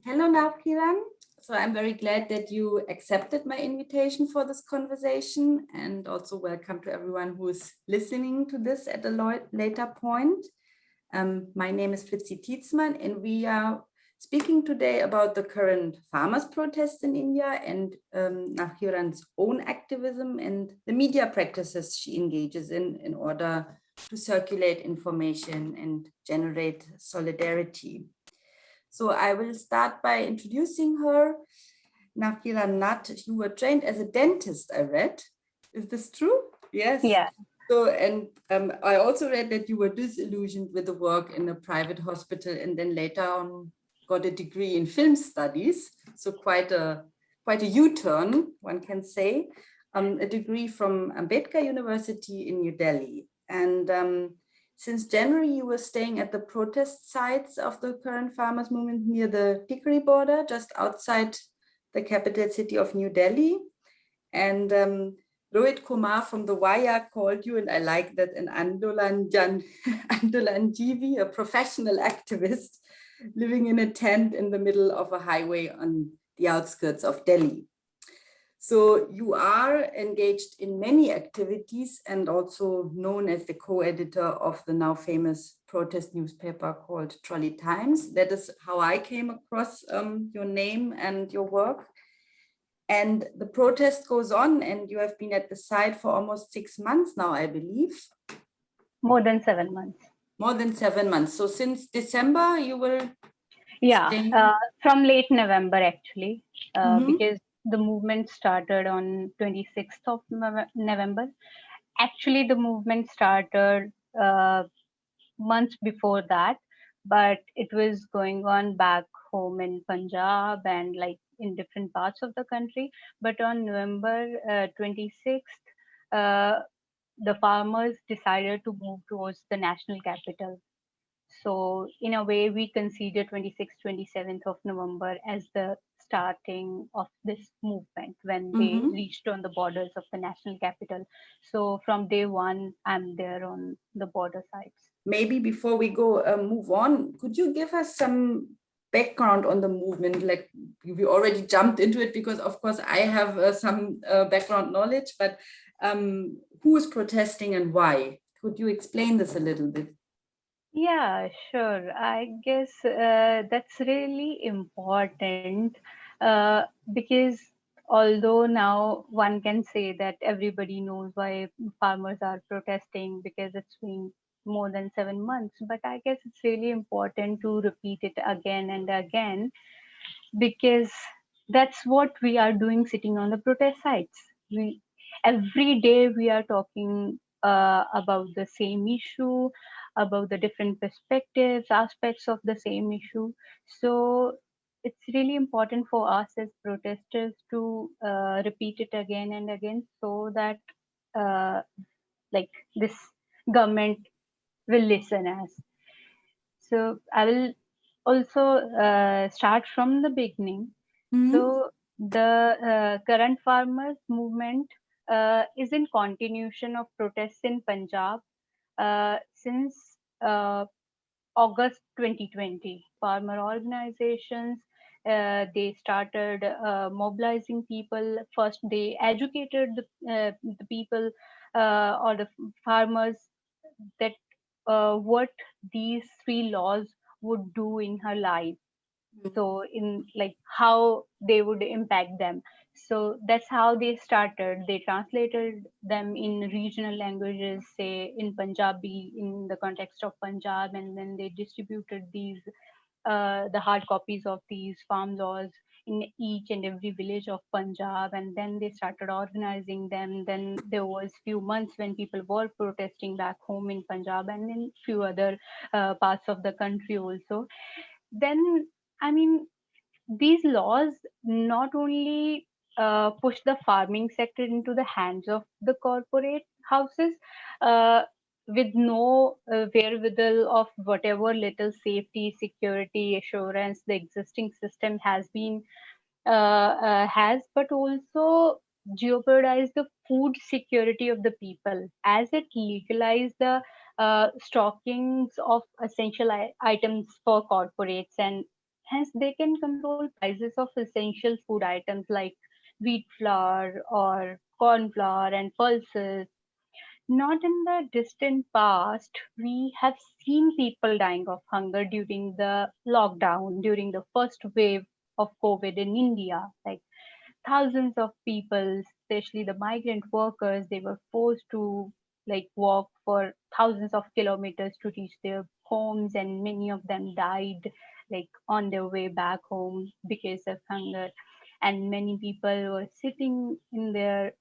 Hello, Navkiran. So I'm very glad that you accepted my invitation for this conversation, and also welcome to everyone who is listening to this at a later point. My name is Fritzi Tietzmann, and we are speaking today about the current farmers' protests in India and Navkiran's own activism and the media practices she engages in order to circulate information and generate solidarity. So I will start by introducing her. Nakira Nat, you were trained as a dentist, I read. Is this true? Yes. Yeah. So, and I also read that you were disillusioned with the work in a private hospital and then later on got a degree in film studies. So quite a U-turn, one can say. A degree from Ambedkar University in New Delhi. And since January, you were staying at the protest sites of the current farmers' movement near the Tikri border, just outside the capital city of New Delhi. And Rohit Kumar from the Wire called you, and I like that, an Andolan Jivi, a professional activist living in a tent in the middle of a highway on the outskirts of Delhi. So you are engaged in many activities and also known as the co-editor of the now famous protest newspaper called Trolley Times. That is how I came across your name and your work. And the protest goes on, and you have been at the site for almost 6 months now, I believe. More than 7 months. More than 7 months. So since December, you will Yeah, stay? from late November actually, because the movement started on 26th of November. Actually, the movement started months before that, but it was going on back home in Punjab and like in different parts of the country. But on November 26th, uh, the farmers decided to move towards the national capital. So in a way, we consider 26th, 27th of November as the starting of this movement when they Mm-hmm. reached on the borders of the national capital. So from day one, I'm there on the border sites. Maybe before we go move on, could you give us some background on the movement? Like we already jumped into it because, of course, I have some background knowledge, but who is protesting and why? Could you explain this a little bit? Yeah, sure. I guess that's really important because although now one can say that everybody knows why farmers are protesting because it's been more than 7 months, but I guess it's really important to repeat it again and again because that's what we are doing sitting on the protest sites. We every day we are talking about the same issue, about the different perspectives, aspects of the same issue. So it's really important for us as protesters to repeat it again and again so that uh, like this government will listen us. So I will also start from the beginning. Mm-hmm. So the current farmers movement is in continuation of protests in Punjab since August 2020. Farmer organizations they started mobilizing people. First, they educated the people or the farmers that what these three laws would do in her life, so in like how they would impact them. So that's how they started. They translated them in regional languages, say in Punjabi, in the context of Punjab, and then they distributed these the hard copies of these farm laws in each and every village of Punjab, and then they started organizing them. Then there was few months when people were protesting back home in Punjab and in few other parts of the country also. Then, I mean, these laws not only push the farming sector into the hands of the corporate houses with no wherewithal of whatever little safety, security, assurance the existing system has been has, but also jeopardize the food security of the people as it legalize the stockings of essential items for corporates and Hence, they can control prices of essential food items like wheat flour or corn flour and pulses. Not in the distant past, we have seen people dying of hunger during the lockdown, during the first wave of COVID in India. Like thousands of people, especially the migrant workers, they were forced to like walk for thousands of kilometers to reach their homes, and many of them died like on their way back home because of hunger. And many people were sitting in their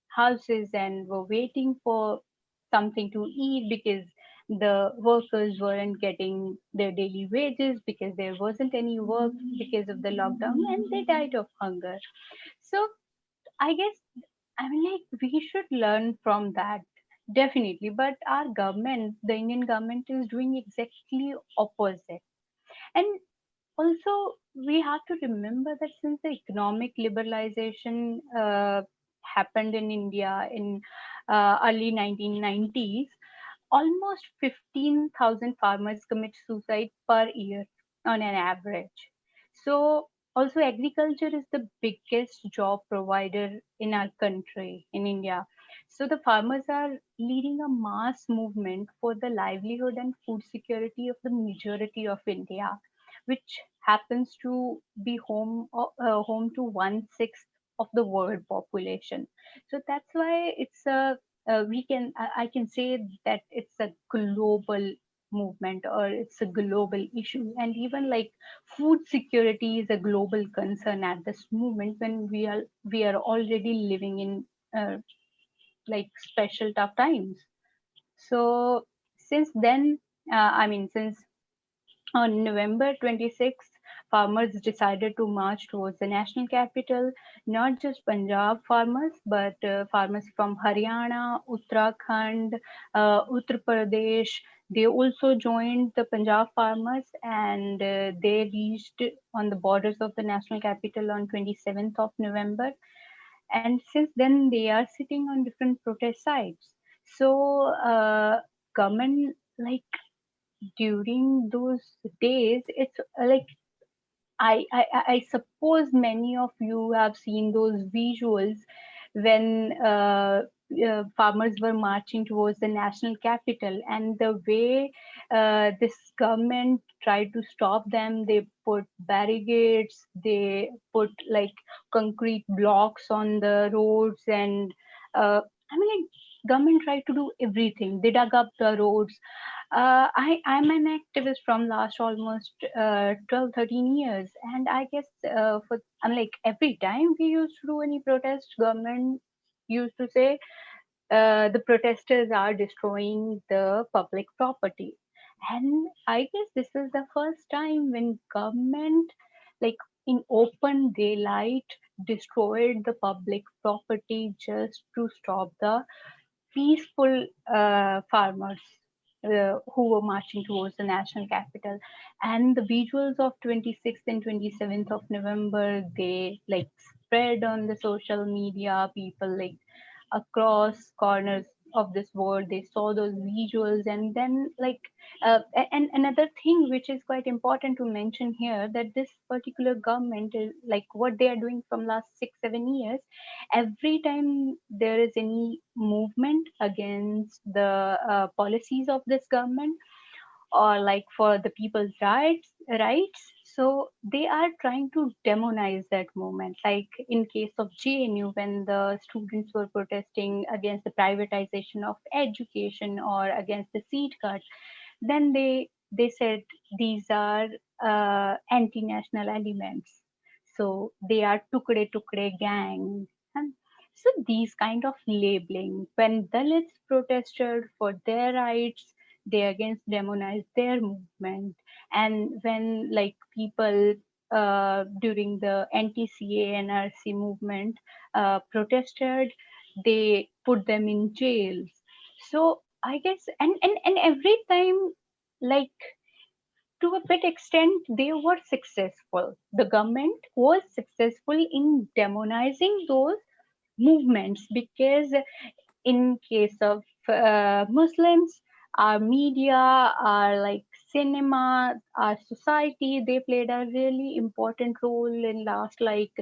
houses and were waiting for something to eat because the workers weren't getting their daily wages because there wasn't any work because of the lockdown, and they died of hunger. So I guess, I mean, like, we should learn from that, definitely. But our government, the Indian government, is doing exactly opposite. And also, we have to remember that since the economic liberalization happened in India in early 1990s, almost 15,000 farmers commit suicide per year on an average. So, also, agriculture is the biggest job provider in our country, in India. So, the farmers are leading a mass movement for the livelihood and food security of the majority of India, which happens to be home to 1/6 of the world population. So that's why it's a I can say that it's a global movement, or it's a global issue. And even like food security is a global concern at this moment, when we are already living in like special tough times. So since then, since on November 26th, farmers decided to march towards the national capital. Not just Punjab farmers, but farmers from Haryana, Uttarakhand, Uttar Pradesh. They also joined the Punjab farmers, and they reached on the borders of the national capital on 27th of November. And since then, they are sitting on different protest sites. So, government, like, during those days, it's like I suppose many of you have seen those visuals when farmers were marching towards the national capital, and the way this government tried to stop them. They put barricades, they put like concrete blocks on the roads, and like, government tried to do everything. They dug up the roads. I'm an activist from last almost 12, 13 years. And I guess I'm like, every time we used to do any protest, government used to say the protesters are destroying the public property. And I guess this is the first time when government, like in open daylight, destroyed the public property just to stop the peaceful farmers who were marching towards the national capital. And the visuals of 26th and 27th of November, they like spread on the social media. People like across corners of this world, they saw those visuals. And then like and another thing which is quite important to mention here, that this particular government is like what they are doing from last 6 7 years. Every time there is any movement against the policies of this government, or like for the people's rights, so they are trying to demonize that movement. Like in case of JNU, when the students were protesting against the privatization of education or against the seat cut, then they said these are anti-national elements, so they are tukde tukde gang. And so these kind of labeling, when Dalits protested for their rights, they against demonize their movement. And when like people during the anti-CA NRC movement protested, they put them in jails. So I guess, and every time, like, to a bit extent, they were successful. The government was successful in demonizing those movements, because in case of Muslims, our media are like cinema, our society, they played a really important role in last like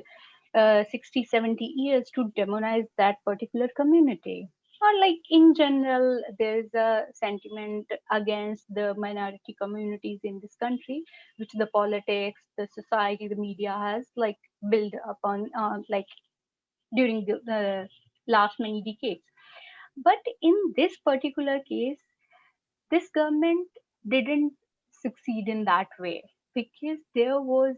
60, 70 years to demonize that particular community. Or like in general, there's a sentiment against the minority communities in this country, which the politics, the society, the media has like built upon like during the last many decades. But in this particular case, this government didn't succeed in that way because there was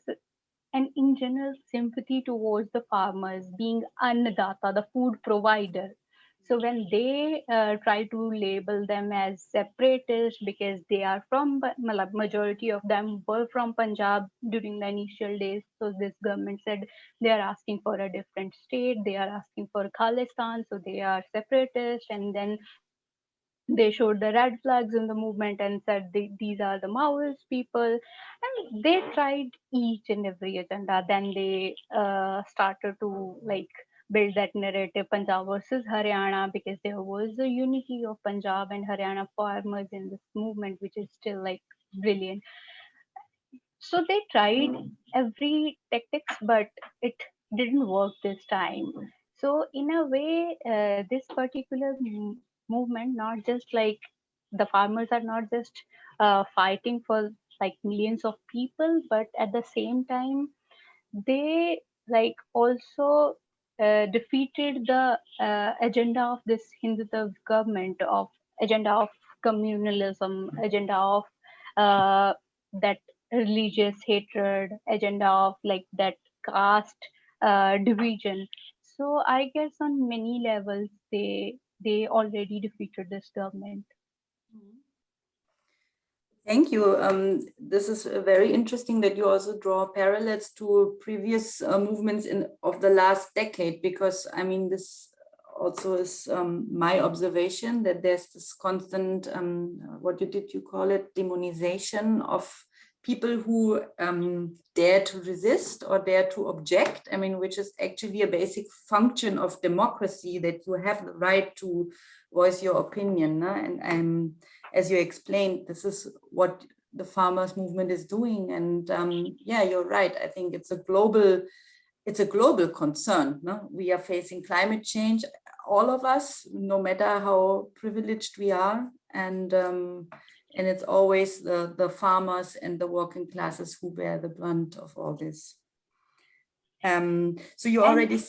an in general sympathy towards the farmers being annadata, the food provider. So when they try to label them as separatists because they are from, majority of them were from Punjab during the initial days. So this government said they are asking for a different state, they are asking for Khalistan, so they are separatists. And then they showed the red flags in the movement and said these are the Maoist people, and they tried each and every agenda. Then they started to like build that narrative Punjab versus Haryana, because there was a unity of Punjab and Haryana farmers in this movement, which is still like brilliant. So they tried every tactics, but it didn't work this time. So in a way, this particular movement, not just like the farmers are not just fighting for like millions of people, but at the same time, they like also defeated the agenda of this Hindutva government, of agenda of communalism, agenda of that religious hatred, agenda of like that caste division. So I guess on many levels they already defeated this government. Thank you. This is very interesting that you also draw parallels to previous movements of the last decade, because I mean, this also is my observation that there's this constant, what did you call it, demonization of people who dare to resist or dare to object. I mean, which is actually a basic function of democracy, that you have the right to voice your opinion. No? And as you explained, this is what the farmers movement is doing. And yeah, you're right. I think it's a global concern. No? We are facing climate change, all of us, no matter how privileged we are. And it's always the farmers and the working classes who bear the brunt of all this. So you already...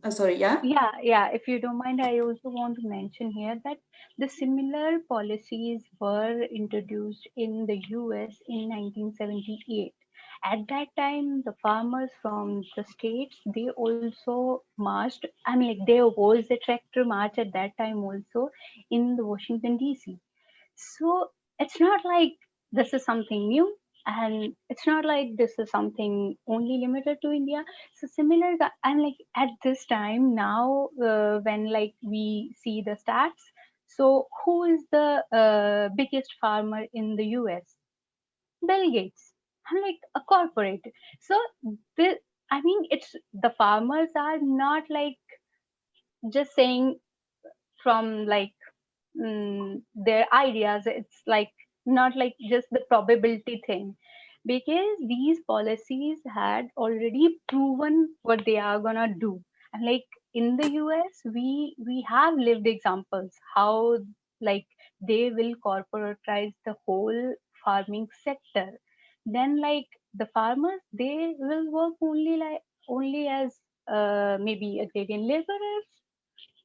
sorry, yeah? Yeah. If you don't mind, I also want to mention here that the similar policies were introduced in the US in 1978. At that time, the farmers from the states, they also marched. I mean, like there was a tractor march at that time also in the Washington, D.C. So it's not like this is something new, and it's not like this is something only limited to India. So similar, and like at this time now, when like we see the stats, so who is the biggest farmer in the US? Bill Gates. I'm like a corporate. So the, I mean, it's the farmers are not like just saying from like their ideas. It's like not like just the probability thing, because these policies had already proven what they are gonna do. And like in the US, we have lived examples how like they will corporatize the whole farming sector. Then like the farmers, they will work only as maybe agrarian laborers,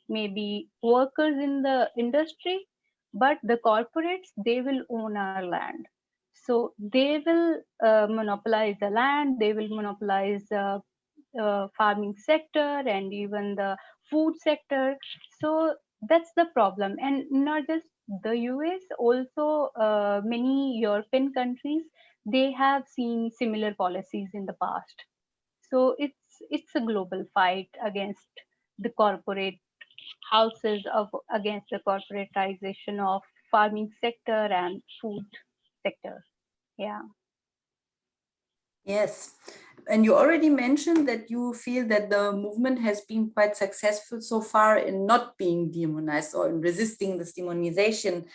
maybe workers in the industry, but the corporates, they will own our land. So they will monopolize the land, they will monopolize farming sector and even the food sector. So that's the problem. And not just the US, also many European countries, they have seen similar policies in the past. So it's a global fight against the corporate houses, of against the corporatization of farming sector and food sector. Yeah. Yes. And you already mentioned that you feel that the movement has been quite successful so far in not being demonized or in resisting this demonization.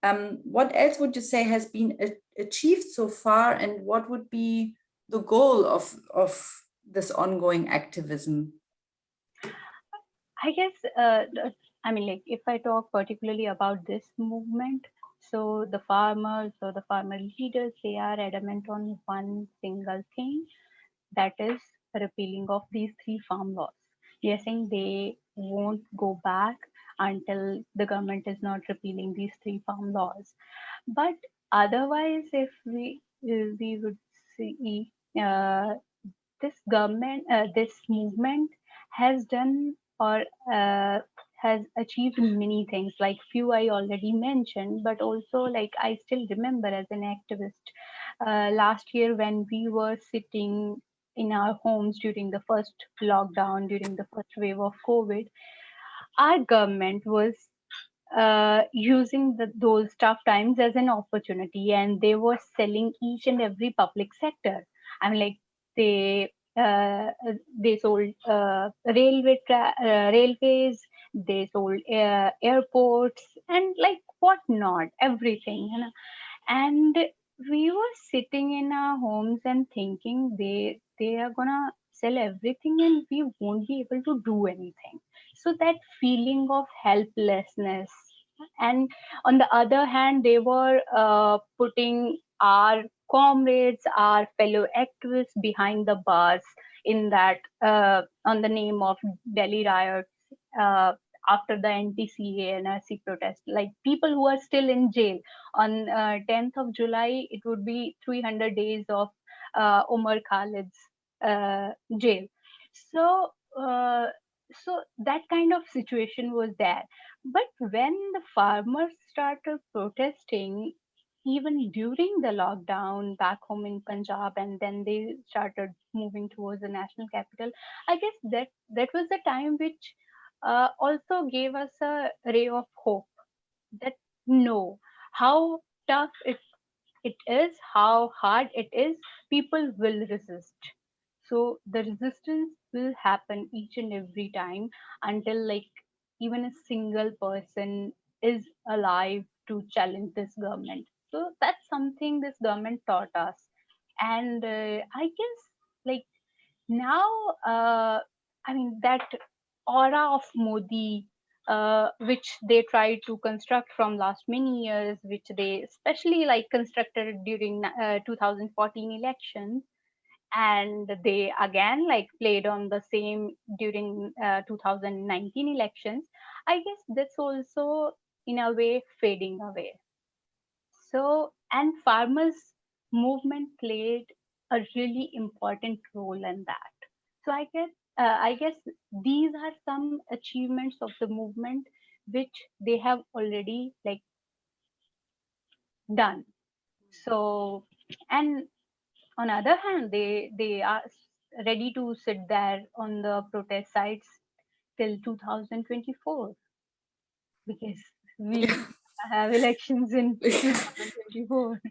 What else would you say has been achieved so far, and what would be the goal of this ongoing activism? I guess, I mean, like, if I talk particularly about this movement, so the farmers or the farmer leaders, they are adamant on one single thing, that is repealing of these three farm laws. They are saying they won't go back until the government is not repealing these three farm laws. But otherwise, if we would see, this government, this movement has done or has achieved many things. Like few I already mentioned, but also like I still remember as an activist last year when we were sitting in our homes during the first lockdown, during the first wave of COVID, our government was using those tough times as an opportunity, and they were selling each and every public sector. I mean, like they they sold railways, they sold airports, and like whatnot, everything, you know. And we were sitting in our homes and thinking they are gonna sell everything and we won't be able to do anything. So that feeling of helplessness, and on the other hand they were putting our comrades, our fellow activists behind the bars in that on the name of Delhi riots, uh, after the anti-CA and NRC protest, like people who are still in jail. On 10th of July, it would be 300 days of Omar Khalid's jail. So, so that kind of situation was there. But when the farmers started protesting, even during the lockdown back home in Punjab, and then they started moving towards the national capital, I guess that was the time which also gave us a ray of hope that no, how tough it is, how hard it is, people will resist. So the resistance will happen each and every time until like even a single person is alive to challenge this government. So that's something this government taught us. And I guess like now, I mean, that aura of Modi, which they tried to construct from last many years, which they especially like constructed during 2014 elections, and they again like played on the same during 2019 elections. I guess that's also in a way fading away. So, and farmers movement played a really important role in that. So I guess these are some achievements of the movement which they have already like done. So, and on other hand, they are ready to sit there on the protest sites till 2024 because we have elections in 2024.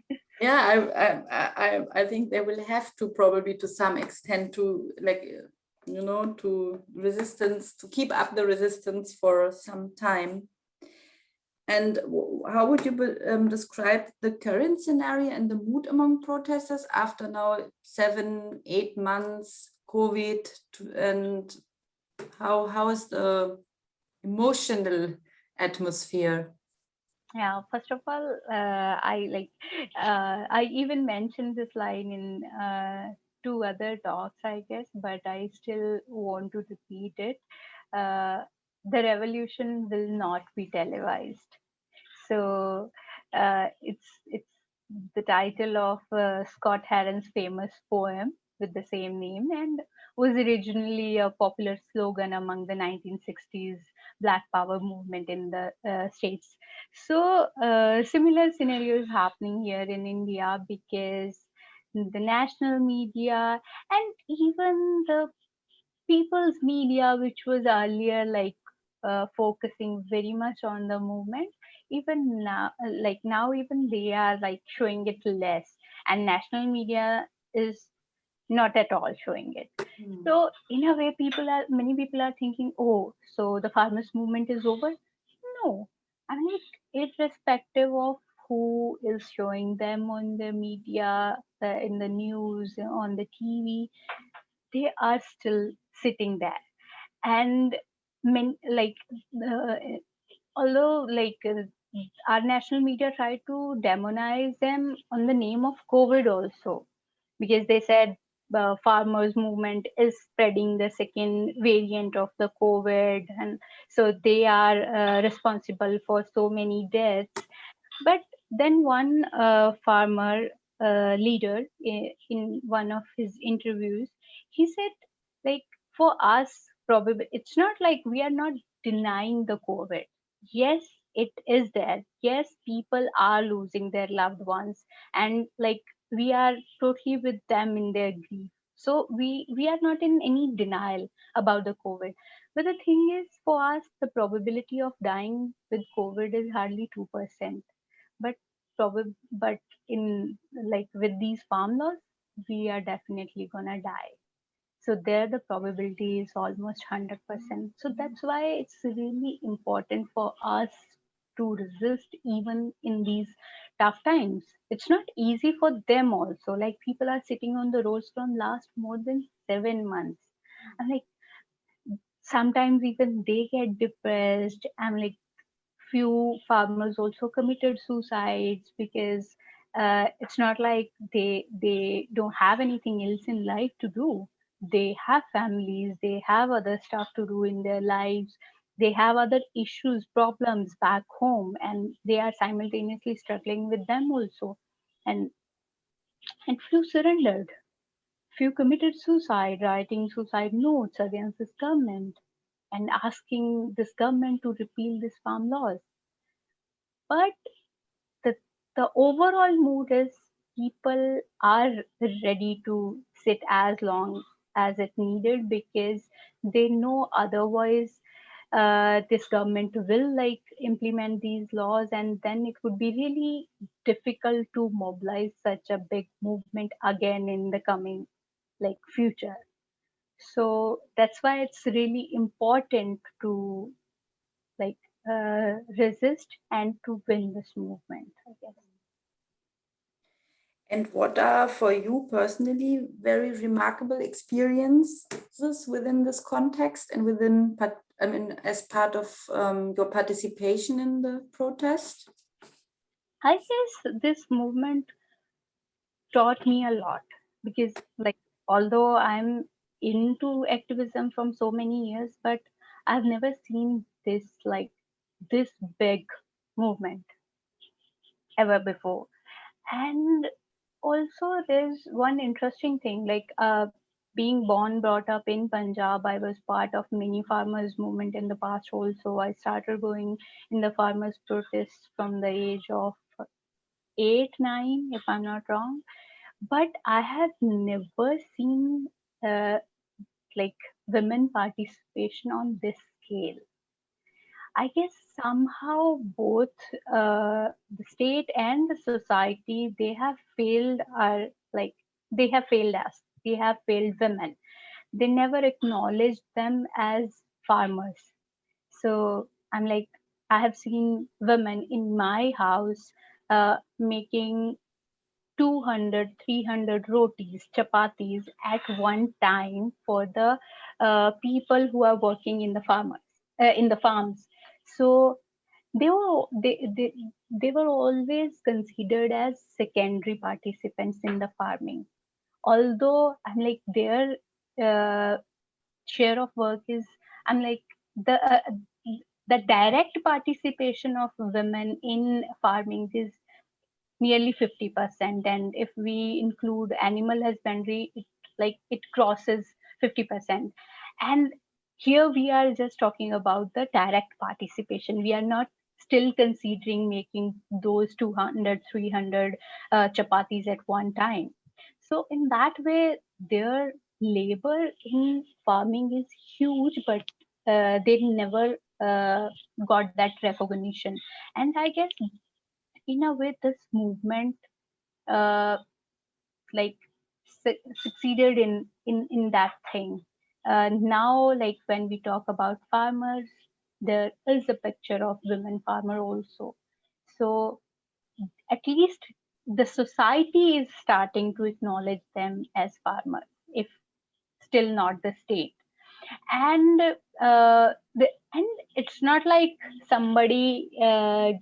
Yeah, I think they will have to, probably to some extent, to like, you know, to resistance, to keep up the resistance for some time. And how would you describe the current scenario and the mood among protesters after now 7, 8 months COVID, and how is the emotional atmosphere? Yeah, first of all, I even mentioned this line in two other talks, I guess, but I still want to repeat it. Uh, the revolution will not be televised. So it's the title of Scott Heron's famous poem with the same name, and was originally a popular slogan among the 1960s Black Power movement in the states. So similar scenarios happening here in India because the national media and even the people's media, which was earlier like focusing very much on the movement, even now, like now, even they are like showing it less, and national media is not at all showing it. So in a way, many people are thinking, oh, so the farmers movement is over. No, I mean, irrespective of who is showing them on the media, in the news, on the TV, they are still sitting there. And like, uh, although like our national media tried to demonize them on the name of COVID also, because they said farmers movement is spreading the second variant of the COVID, and so they are responsible for so many deaths. But then one farmer leader, in one of his interviews, he said, like, for us, probably it's not like we are not denying the COVID. Yes, it is there. Yes, people are losing their loved ones, and like we are totally with them in their grief. So we are not in any denial about the COVID. But the thing is, for us, the probability of dying with COVID is hardly 2%. But but in, like, with these farm laws, we are definitely gonna die. So there the probability is almost 100%. So that's why it's really important for us to resist even in these tough times. It's not easy for them also. Like, people are sitting on the roads from last more than 7 months. And like, sometimes even they get depressed. And like, few farmers also committed suicides, because it's not like they don't have anything else in life to do. They have families, they have other stuff to do in their lives, they have other issues, problems back home, and they are simultaneously struggling with them also. And and few surrendered, few committed suicide, writing suicide notes against this government and asking this government to repeal these farm laws. But the the overall mood is, people are ready to sit as long as it needed, because they know otherwise this government will like implement these laws, and then it would be really difficult to mobilize such a big movement again in the coming, like, future. So that's why it's really important to, like, resist and to win this movement, I guess. And what are for you personally very remarkable experiences within this context and within, I mean, as part of your participation in the protest? I guess this movement taught me a lot, because, like, although I'm into activism from so many years, but I've never seen this, like, this big movement ever before. And also, there's one interesting thing, like, being born, brought up in Punjab, I was part of many farmers movement in the past also. I started going in the farmers protests from the age of 8, 9, if I'm not wrong. But I have never seen uh, like, women participation on this scale. I guess somehow both the state and the society, they have failed our, like, they have failed us. They have failed women. They never acknowledged them as farmers. So I'm like, I have seen women in my house making 200, 300 rotis, chapatis at one time for the people who are working in the in the farms. So they were always considered as secondary participants in the farming. Although I'm like, their uh, share of work is, I'm like, the direct participation of women in farming is nearly 50%, and if we include animal husbandry, it crosses 50%. And here we are just talking about the direct participation. We are not still considering making those 200, 300 chapatis at one time. So in that way, their labor in farming is huge, but they never got that recognition. And I guess, in a way, this movement uh, like succeeded in that thing. Now, like, when we talk about farmers, there is a picture of women farmer also. So at least the society is starting to acknowledge them as farmers, if still not the state. And and it's not like somebody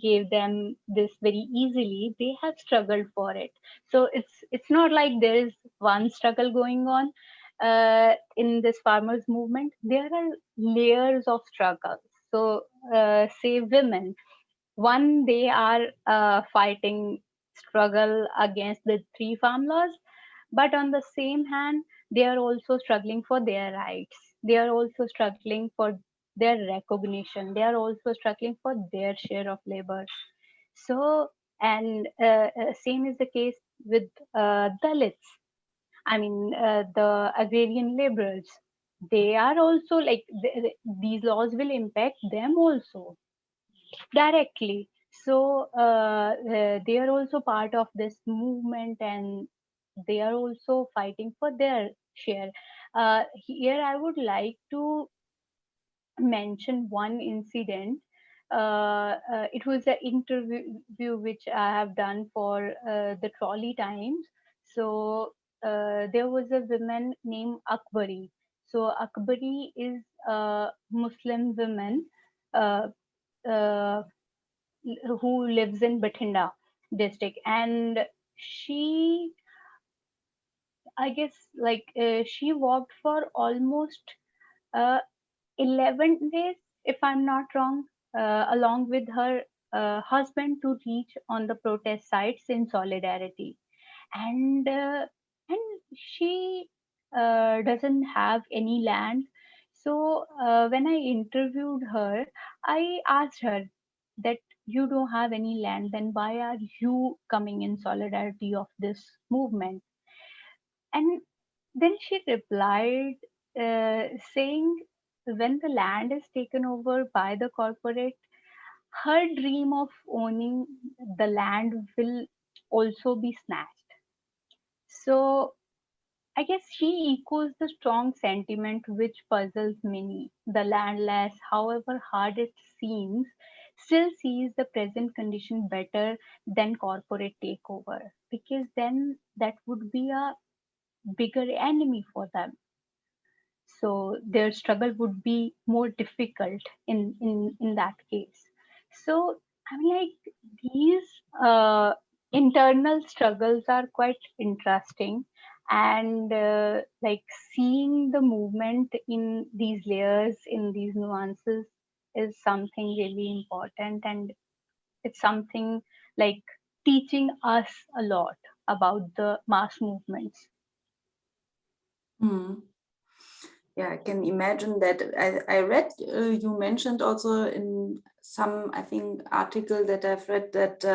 gave them this very easily. They have struggled for it. So it's not like there is one struggle going on in this farmers movement. There are layers of struggles. So say women, one, they are fighting struggle against the three farm laws, but on the same hand, they are also struggling for their rights. They are also struggling for their recognition. They are also struggling for their share of labor. So, and same is the case with Dalits. I mean, the agrarian laborers. They are also like these laws will impact them also directly. So they are also part of this movement, and they are also fighting for their share. Here I would like to mention one incident. It was an interview which I have done for the Trolley Times. So there was a woman named Akbari. So Akbari is a Muslim woman uh, uh, who lives in Bathinda district, and she, I guess, like she walked for almost uh, 11 days, if I'm not wrong, along with her husband to reach on the protest sites in solidarity. And she doesn't have any land. So when I interviewed her, I asked her that you don't have any land, then why are you coming in solidarity of this movement? And then she replied, saying, when the land is taken over by the corporate, her dream of owning the land will also be snatched. So I guess she echoes the strong sentiment which puzzles many. The landless, however hard it seems, still sees the present condition better than corporate takeover, because then that would be a bigger enemy for them. So their struggle would be more difficult in that case. So I mean, like, these internal struggles are quite interesting, and like seeing the movement in these layers, in these nuances, is something really important, and it's something like teaching us a lot about the mass movements. Hmm. Yeah, I can imagine that. I read, you mentioned also in some, I think, article that I've read that,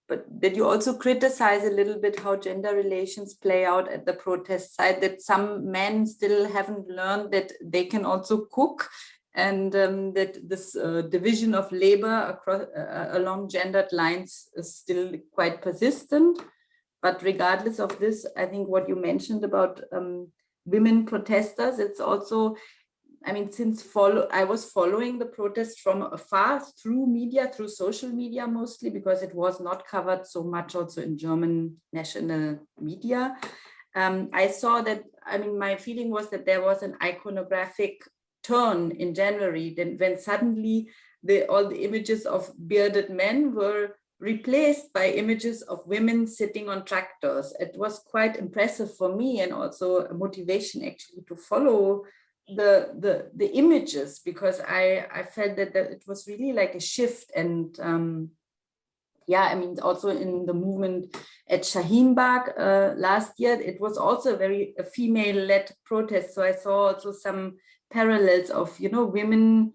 but that you also criticize a little bit how gender relations play out at the protest site, that some men still haven't learned that they can also cook, and that this division of labor across along gendered lines is still quite persistent. But regardless of this, I think what you mentioned about women protesters, it's also, I mean, I was following the protest from afar through media, through social media mostly, because it was not covered so much also in German national media. I saw that, I mean, my feeling was that there was an iconographic turn in January, then when suddenly all the images of bearded men were replaced by images of women sitting on tractors. It was quite impressive for me, and also a motivation actually to follow the images, because I felt that it was really like a shift. And yeah, I mean, also in the movement at Shaheen Bagh last year, it was also a female-led protest. So I saw also some parallels of, you know, women,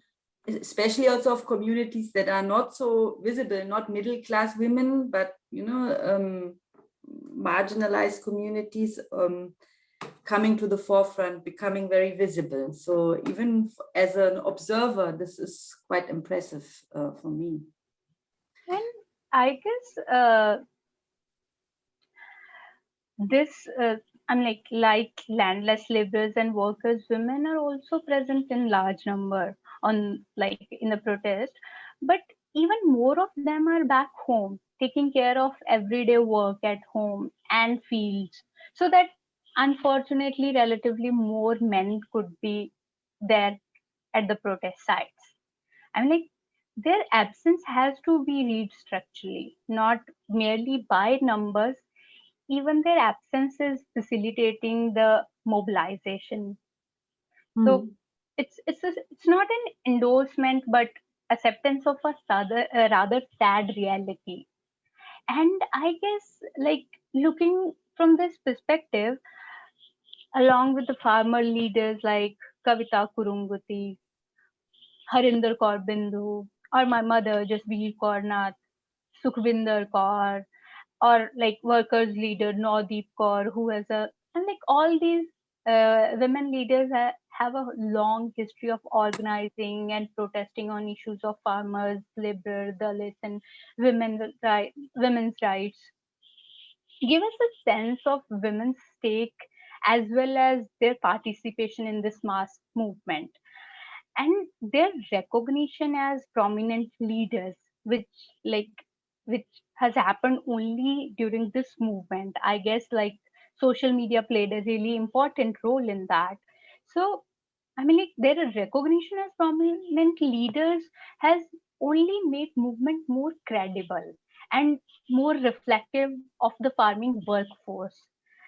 especially also of communities that are not so visible, not middle-class women, but, you know, marginalized communities coming to the forefront, becoming very visible. So even as an observer, this is quite impressive for me. And I guess this I'm like landless laborers and workers, women are also present in large number on like in the protest, but even more of them are back home. taking care of everyday work at home and fields, so that unfortunately relatively more men could be there at the protest sites. I mean, like, their absence has to be read structurally, not merely by numbers. Even their absence is facilitating the mobilization. So Hmm. it's not an endorsement, but acceptance of a rather sad reality. And I guess, like, looking from this perspective, along with the farmer leaders like Kavita Kurunguti, Harinder Kaur Bindu, or my mother, Jasbir Kaur Nath, Sukhvinder Kaur, or like workers leader Nodeep Kaur, who has a, and like all these women leaders have a long history of organizing and protesting on issues of farmers, labor, Dalits, and women's rights. Give us a sense of women's stake as well as their participation in this mass movement and their recognition as prominent leaders, which like which has happened only during this movement. I guess, like, social media played a really important role in that. So I mean, like, their recognition as prominent leaders has only made movement more credible and more reflective of the farming workforce.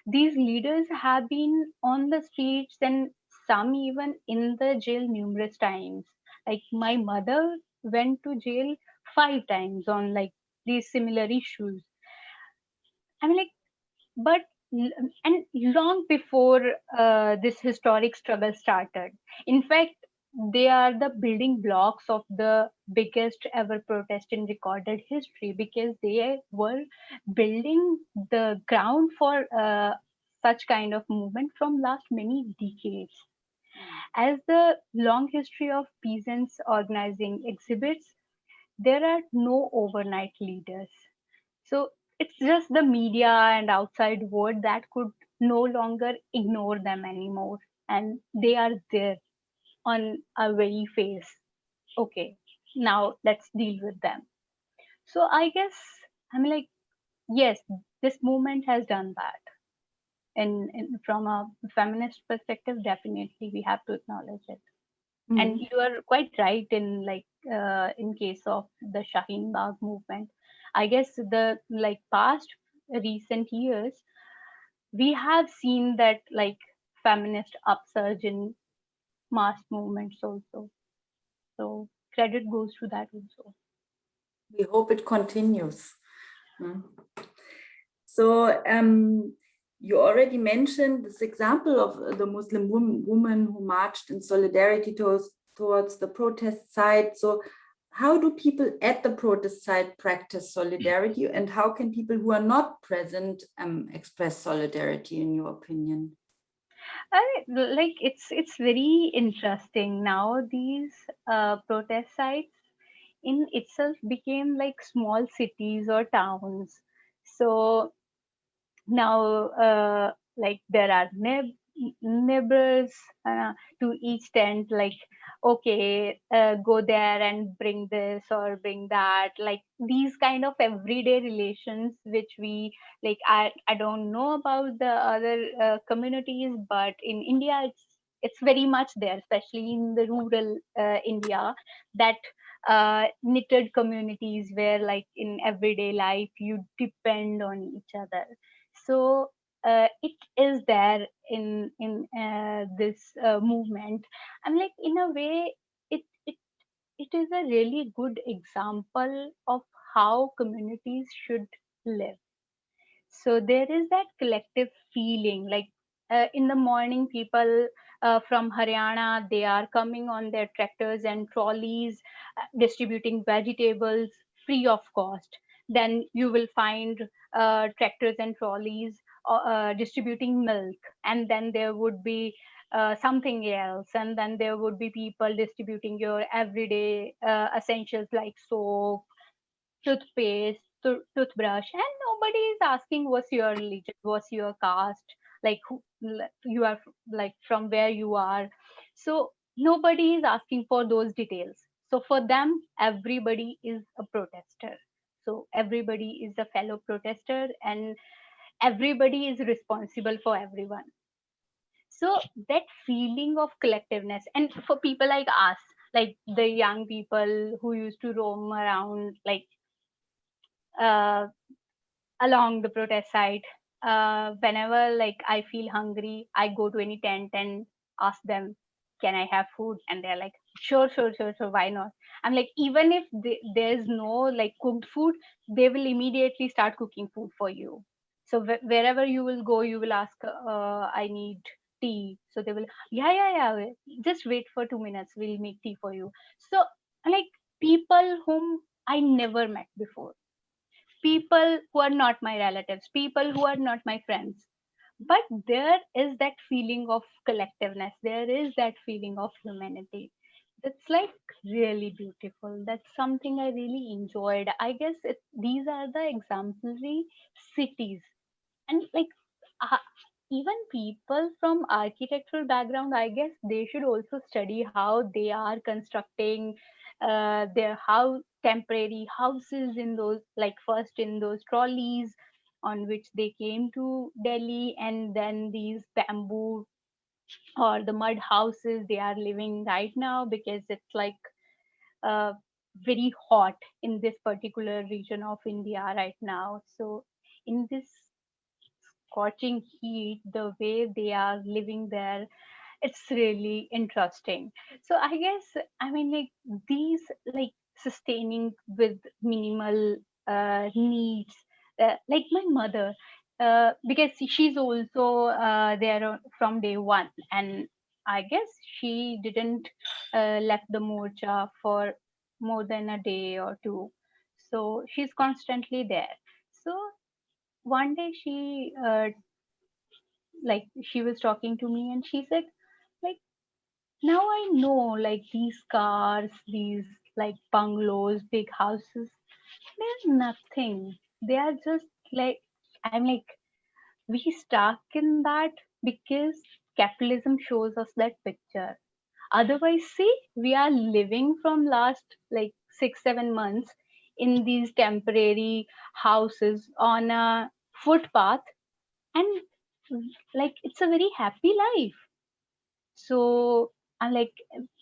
These leaders have been on the streets and some even in the jail numerous times. Like, my mother went to jail 5 times on like these similar issues. I mean, like, but and long before this historic struggle started. In fact, they are the building blocks of the biggest ever protest in recorded history, because they were building the ground for such kind of movement from last many decades. As the long history of peasants organizing exhibits, there are no overnight leaders. So it's just the media and outside world that could no longer ignore them anymore. And they are there on our very face. Okay, now let's deal with them. So I guess, I mean, like, yes, this movement has done that. And from a feminist perspective, definitely we have to acknowledge it. And Hmm. you are quite right in, like, in case of the Shaheen Bagh movement. I guess the, like, past recent years, we have seen that, like, feminist upsurge in mass movements also. So credit goes to that also. We hope it continues. Hmm. So you already mentioned this example of the Muslim woman who marched in solidarity towards the protest site. So how do people at the protest site practice solidarity, and how can people who are not present express solidarity, in your opinion? Like, it's very interesting now. These protest sites in itself became like small cities or towns. So now, like, there are neighbors to each tent, like, okay, go there and bring this or bring that, like these kind of everyday relations, which we, like, I don't know about the other communities, but in India it's very much there, especially in the rural India, that knitted communities where, like, in everyday life you depend on each other. So it is there in this movement. I'm like, in a way, it it it is a really good example of how communities should live. So there is that collective feeling, like, in the morning, people from Haryana, they are coming on their tractors and trolleys, distributing vegetables free of cost. Then you will find tractors and trolleys distributing milk, and then there would be something else, and then there would be people distributing your everyday essentials like soap, toothpaste, toothbrush, and nobody is asking what's your religion, what's your caste, like, you are, like, from where you are. So nobody is asking for those details. So for them, everybody is a protester. So everybody is a fellow protester and everybody is responsible for everyone. So that feeling of collectiveness, and for people like us, like the young people who used to roam around, like uh, along the protest site, whenever like I feel hungry, I go to any tent and ask them, can I have food? And they're like, sure, sure, sure, sure, why not? I'm like, even if there's no like cooked food, they will immediately start cooking food for you. So wherever you will go, you will ask, I need tea. So they will, yeah, yeah, yeah, just wait for 2 minutes, we'll make tea for you. So like people whom I never met before, people who are not my relatives, people who are not my friends. But there is that feeling of collectiveness, there is that feeling of humanity. That's like really beautiful. That's something I really enjoyed. I guess these are the exemplary cities. And like uh, even people from architectural background, I guess they should also study how they are constructing their how temporary houses in those, like first in those trolleys on which they came to Delhi, and then these bamboo or the mud houses they are living right now, because it's like uh, very hot in this particular region of India right now. So in this scorching heat, the way they are living there, it's really interesting. So I guess, I mean, like these, like sustaining with minimal needs, like my mother, because she's also there from day one, and I guess she didn't left the morcha for more than a day or two, so she's constantly there. So one day she like she was talking to me and she said, like, now I know, like these cars, these like bungalows, big houses, they're nothing. They are just like, I'm like, we stuck in that because capitalism shows us that picture. Otherwise, see, we are living from last like 6 7 months in these temporary houses on a footpath, and like it's a very happy life. So and like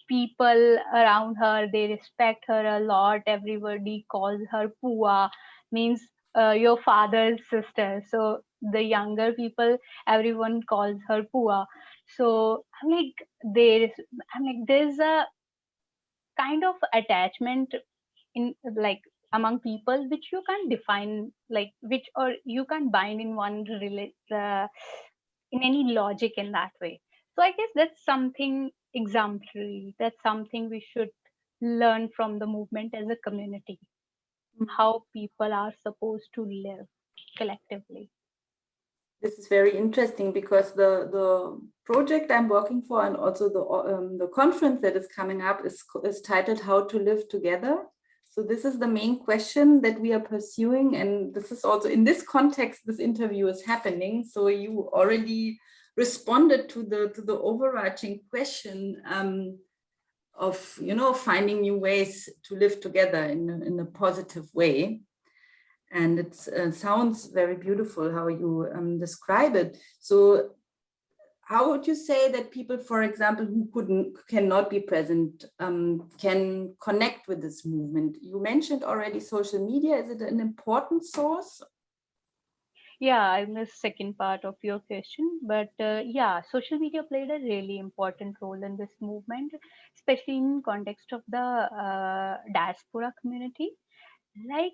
people around her, they respect her a lot. Everybody calls her Pua, means your father's sister. So the younger people, everyone calls her Pua. So I'm like, I'm like, there's a kind of attachment in like among people which you can't define, like which, or you can't bind in one in any logic in that way. So I guess that's something exemplary. That's something we should learn from the movement as a community, how people are supposed to live collectively. This is very interesting because the project I'm working for and also the conference that is coming up is titled How to Live Together. So this is the main question that we are pursuing, and this is also in this context this interview is happening. So you already responded to the overarching question of finding new ways to live together in a positive way. And it sounds very beautiful how you describe it. So how would you say that people, for example, who cannot be present, can connect with this movement? You mentioned already social media. Is it an important source? Yeah, I missed second part of your question, but yeah, social media played a really important role in this movement, especially in context of the diaspora community. Like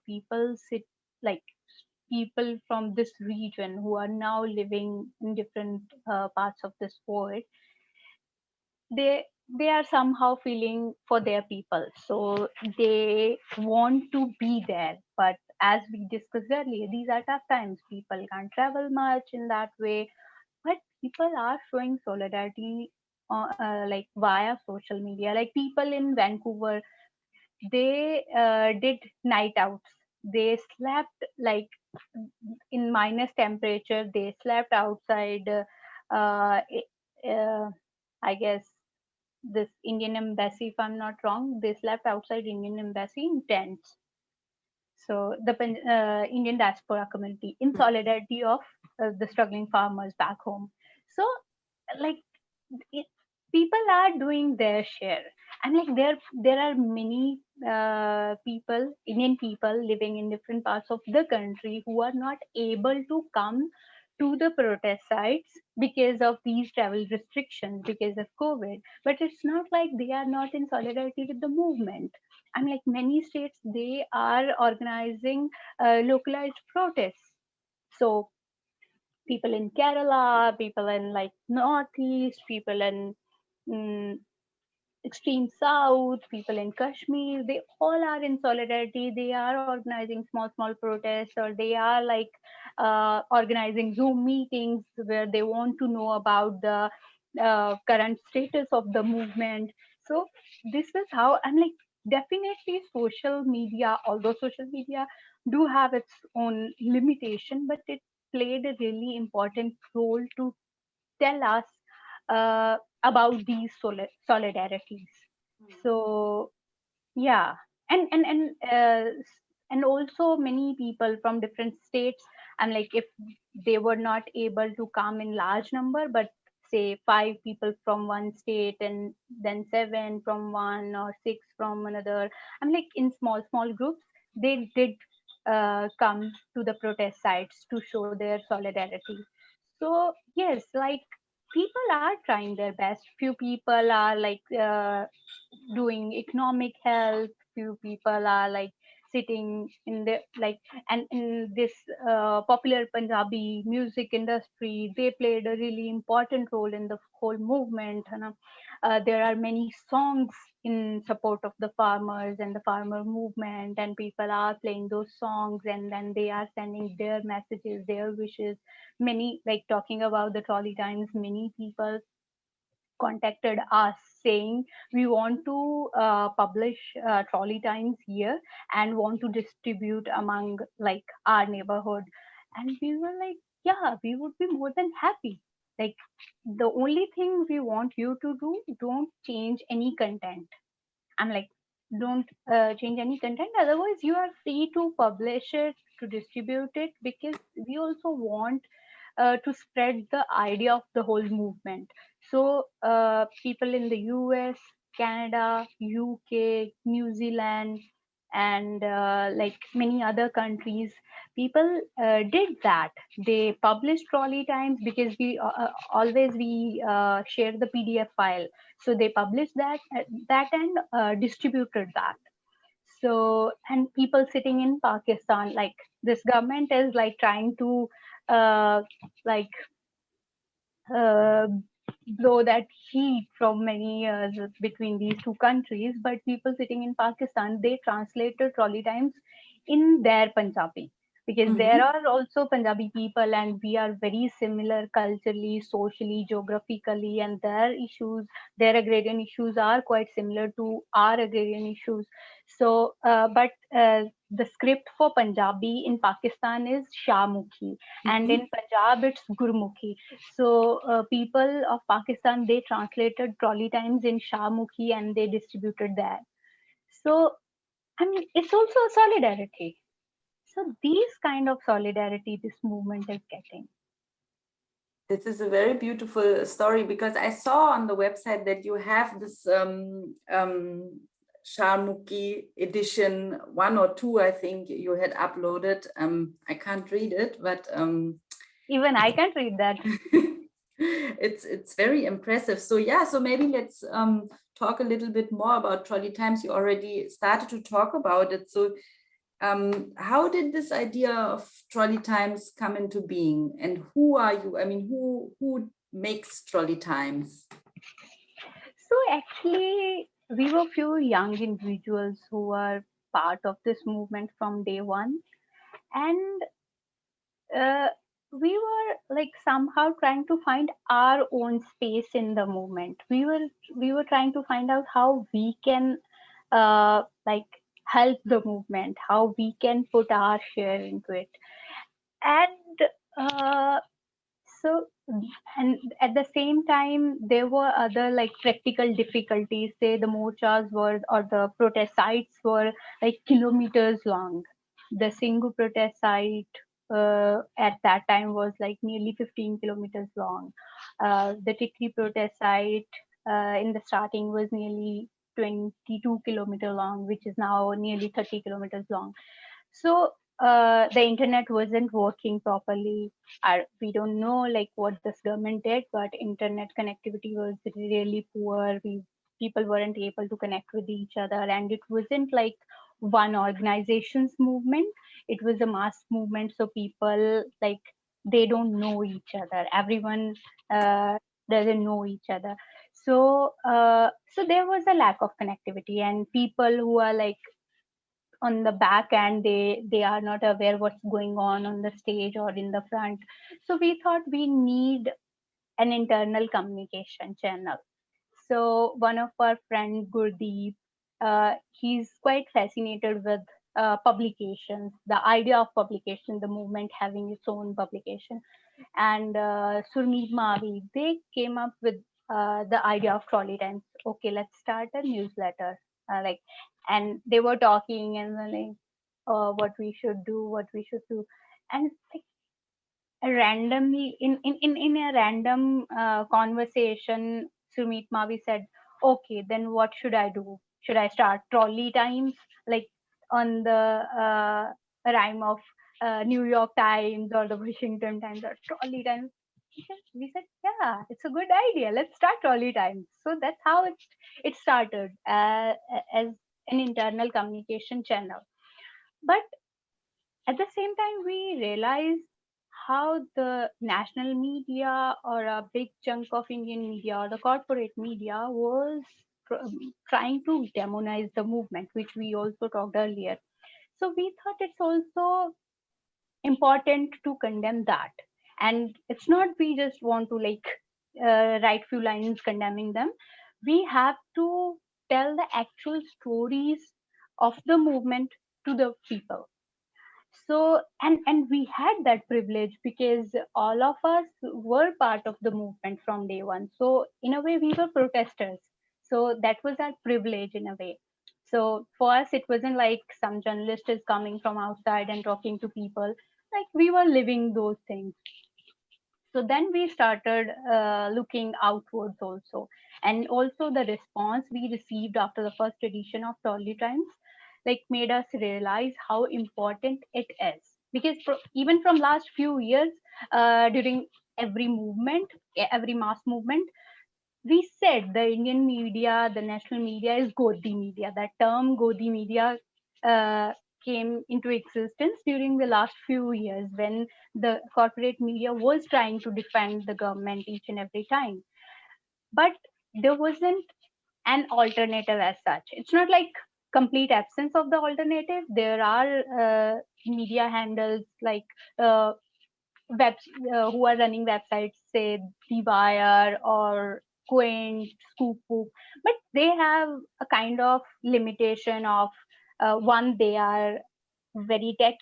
people sit, like people from this region who are now living in different parts of this world, they they are somehow feeling for their people, so they want to be there. But as we discussed earlier, these are tough times, people can't travel much in that way, but people are showing solidarity like via social media. Like people in Vancouver, they did night outs, they slept like in minus temperature, they slept outside I guess this Indian embassy, if I'm not wrong, they slept outside Indian embassy in tents. So the Indian diaspora community in solidarity of the struggling farmers back home. So like it, people are doing their share, and like there are many people, Indian people living in different parts of the country who are not able to come to the protest sites because of these travel restrictions because of COVID. But it's not like they are not in solidarity with the movement. And like many states, they are organizing localized protests. So people in Kerala, people in like Northeast, people in mm, extreme South, people in Kashmir, they all are in solidarity. They are organizing small protests, or they are like organizing Zoom meetings where they want to know about the current status of the movement. So this is how I'm like, definitely social media, although social media do have its own limitation, but it played a really important role to tell us about these solidarities. So yeah, and also many people from different states. I'm like, if they were not able to come in large number, but say 5 people from one state and then 7 from one or 6 from another, I'm like, in small groups, they did come to the protest sites to show their solidarity. So yes, like people are trying their best. Few people are like doing economic help. Few people are like sitting in the like, and in this popular Punjabi music industry, they played a really important role in the whole movement. There are many songs in support of the farmers and the farmer movement, and people are playing those songs, and then they are sending their messages, their wishes. Many, like talking about the trolley times, many people contacted us saying we want to publish trolley times here and want to distribute among like our neighborhood. And we were like, yeah, we would be more than happy. Like, the only thing we want you to do, don't change any content. I'm like, don't change any content, otherwise you are free to publish it, to distribute it, because we also want to spread the idea of the whole movement. So people in the US, Canada, UK, New Zealand, and like many other countries, people did that. They published trolley times because we always we share the PDF file. So they published that and distributed that. So, and people sitting in Pakistan, like this government is like trying to uh, like uh, blow that heat from many years between these two countries. But people sitting in Pakistan, they translated trolley times in their Punjabi, because there Mhm. are also Punjabi people, and we are very similar culturally, socially, geographically, and their issues, their agrarian issues are quite similar to our agrarian issues. So, but the script for Punjabi in Pakistan is Shahmukhi, and Mhm. in Punjab it's Gurmukhi. So people of Pakistan, they translated trolley times in Shahmukhi and they distributed that. So I mean, it's also a solidarity. So these kind of solidarity this movement is getting. This is a very beautiful story, because I saw on the website that you have this Sharmuki edition 1 or 2, I think you had uploaded. I can't read it, but Even I can't read that. it's very impressive. So yeah, so maybe let's talk a little bit more about trolley times. You already started to talk about it. So how did this idea of trolley times come into being, and who are you? I mean, who makes trolley times? So actually, we were few young individuals who were part of this movement from day one, and uh, we were like somehow trying to find our own space in the movement. We were trying to find out how we can like help the movement, how we can put our share into it. And uh, so, and at the same time, there were other like practical difficulties. Say the morchas were, or the protest sites were like kilometers long. The Singhu protest site at that time was like nearly 15 kilometers long. The Tikri protest site in the starting was nearly 22-kilometer long, which is now nearly 30 kilometers long. So the internet wasn't working properly. We don't know like what this government did, but internet connectivity was really poor. People weren't able to connect with each other, and it wasn't like one organization's movement. It was a mass movement, so people like they don't know each other. Everyone uh, doesn't know each other. So there was a lack of connectivity, and people who are like on the back end, they are not aware what's going on the stage or in the front. So we thought we need an internal communication channel. So one of our friend Gurdeep, he's quite fascinated with publications, the idea of publication, the movement having its own publication. And Surmeet Mavi, they came up with the idea of trolley times. Okay, let's start a newsletter. Like, and they were talking and then like, what we should do, and like randomly in a random conversation, Sumit Mavi said, okay, then what should I do? Should I start trolley times, like on the rhyme of New York Times or the Washington Times, or trolley times? We said, yeah, it's a good idea, let's start trolley times. So that's how it started as an internal communication channel. But at the same time, we realized how the national media or a big chunk of Indian media or the corporate media was trying to demonize the movement, which we also talked earlier. So we thought it's also important to condemn that. And it's not we just want to like write few lines condemning them. We have to tell the actual stories of the movement to the people. So and we had that privilege because all of us were part of the movement from day one. So in a way we were protesters, so that was our privilege in a way. So for us it wasn't like some journalist is coming from outside and talking to people. Like we were living those things. So then we started looking outwards also, and also the response we received after the first edition of Trolley Times like made us realize how important it is. Because even from last few years, during every movement, every mass movement, we said the Indian media, the national media is Godi media. That term Godi media uh, came into existence during the last few years when the corporate media was trying to defend the government each and every time. But there wasn't an alternative as such. It's not like complete absence of the alternative. There are media handles like uh, web who are running websites, say The Wire or Quint, Scoop, but they have a kind of limitation of one, they are very tech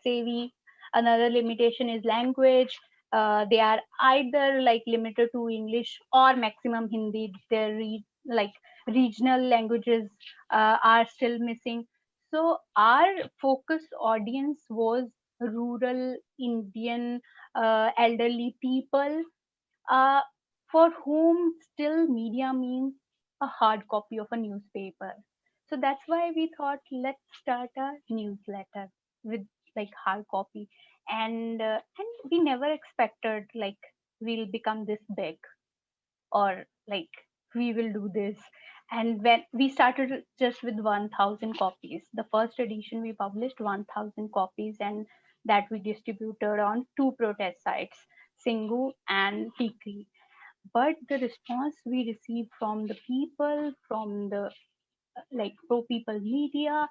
savvy. Another limitation is language. They are either like limited to English or maximum Hindi. Their like regional languages are still missing. So our focus audience was rural Indian elderly people uh, for whom still media means a hard copy of a newspaper. So that's why we thought let's start a newsletter with like hard copy, and we never expected like we'll become this big or like we will do this. And when we started just with 1000 copies, the first edition we published 1000 copies, and that we distributed on two protest sites, Singhu and Tikri. But the response we received from the people, from the like pro people media,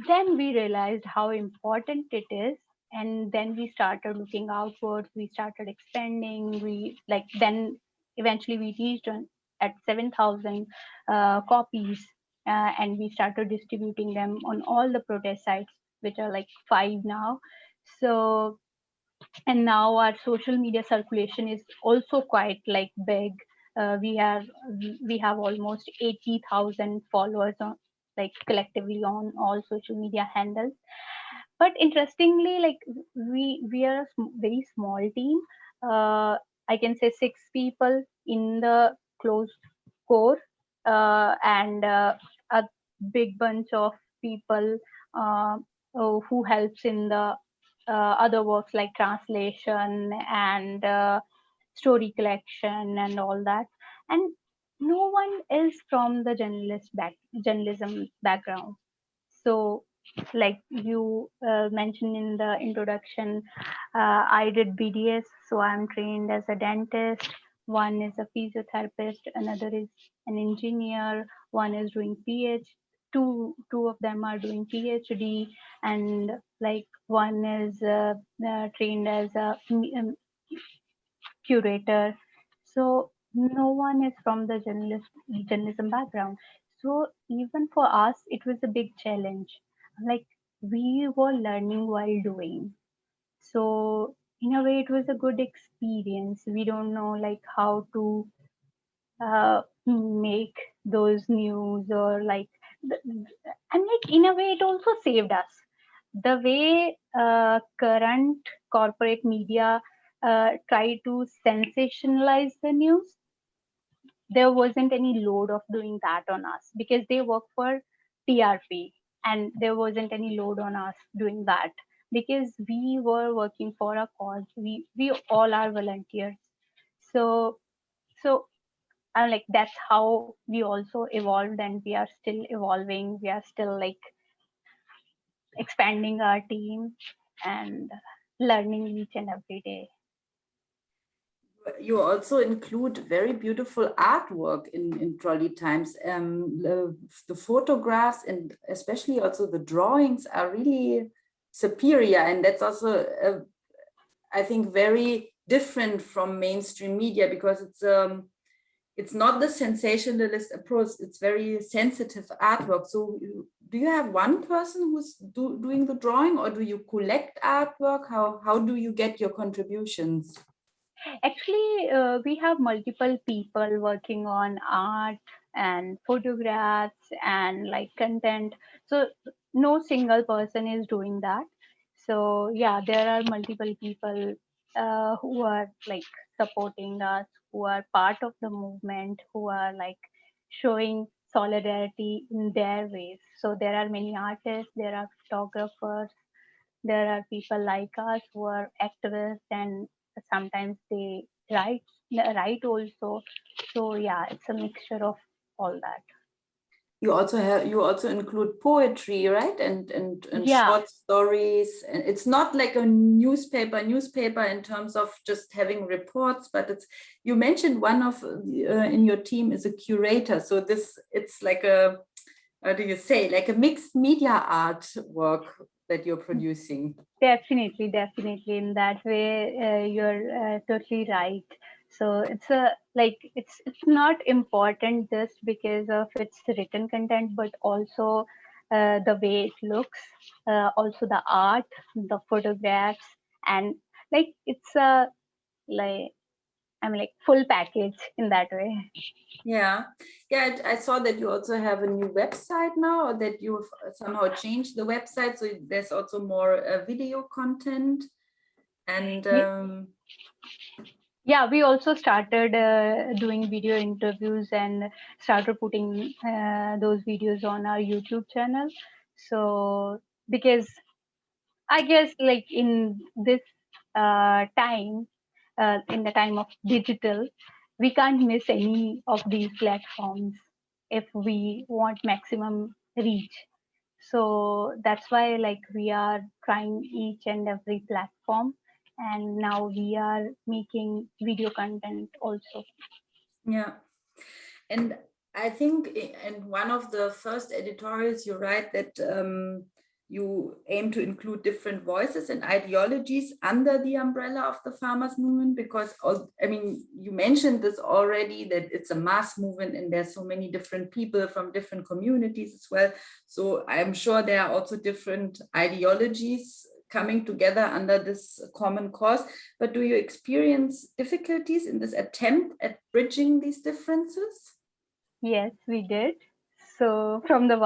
then we realized how important it is. And then we started looking outwards, we started expanding, we like then eventually we reached at 7000 copies, and we started distributing them on all the protest sites, which are like 5 now. So and now our social media circulation is also quite like big. We have almost 80,000 followers on like collectively on all social media handles. but interestingly, like we are a very small team. I can say 6 people in the close core, and a big bunch of people uh, who helps in the other works like translation and story collection and all that. And no one is from the journalism background. So, like you mentioned in the introduction, I did BDS, so I'm trained as a dentist. One is a physiotherapist, another is an engineer, one is doing PhD. Two of them are doing PhD, and like one is trained as a curator. So no one is from the journalism background. So even for us, it was a big challenge. Like we were learning while doing. So in a way, it was a good experience. We don't know like how to make those news or like, and like in a way, it also saved us. The way current corporate media try to sensationalize the news, there wasn't any load of doing that on us because they work for TRP, and there wasn't any load on us doing that because we were working for a cause. We all are volunteers. So so and like that's how we also evolved, and we are still evolving. We are still like expanding our team and learning each and every day. You also include very beautiful artwork in Trolley Times. The photographs and especially also the drawings are really superior, and that's also, I think, very different from mainstream media because it's not the sensationalist approach. It's very sensitive artwork. So, do you have one person who's doing the drawing, or do you collect artwork? How do you get your contributions? Actually, we have multiple people working on art and photographs and like content. So no single person is doing that. So yeah, there are multiple people who are like supporting us, who are part of the movement, who are like showing solidarity in their ways. So there are many artists, there are photographers, there are people like us who are activists, and sometimes they write also. So yeah, it's a mixture of all that. You also include poetry, right? And Yeah, short stories. And it's not like a newspaper in terms of just having reports, but it's, you mentioned one of in your team is a curator. So it's like a, how do you say, like a mixed media art work that you're producing. definitely, in that way, you're totally right. So it's a like it's not important just because of its written content, but also the way it looks, also the art, the photographs, and like it's a like I'm like full package in that way. Yeah, I saw that you also have a new website now, or that you've somehow changed the website, so there's also more video content. And Yeah, we also started doing video interviews and started putting those videos on our YouTube channel. So because I guess like in this time, in the time of digital, we can't miss any of these platforms if we want maximum reach. So that's why like we are trying each and every platform, and now we are making video content also. yeah, and I think in one of the first editorials you write that you aim to include different voices and ideologies under the umbrella of the farmers movement, because I mean, you mentioned this already, that it's a mass movement and there's so many different people from different communities as well. So I'm sure there are also different ideologies coming together under this common cause. But do you experience difficulties in this attempt at bridging these differences? Yes, we did. So from the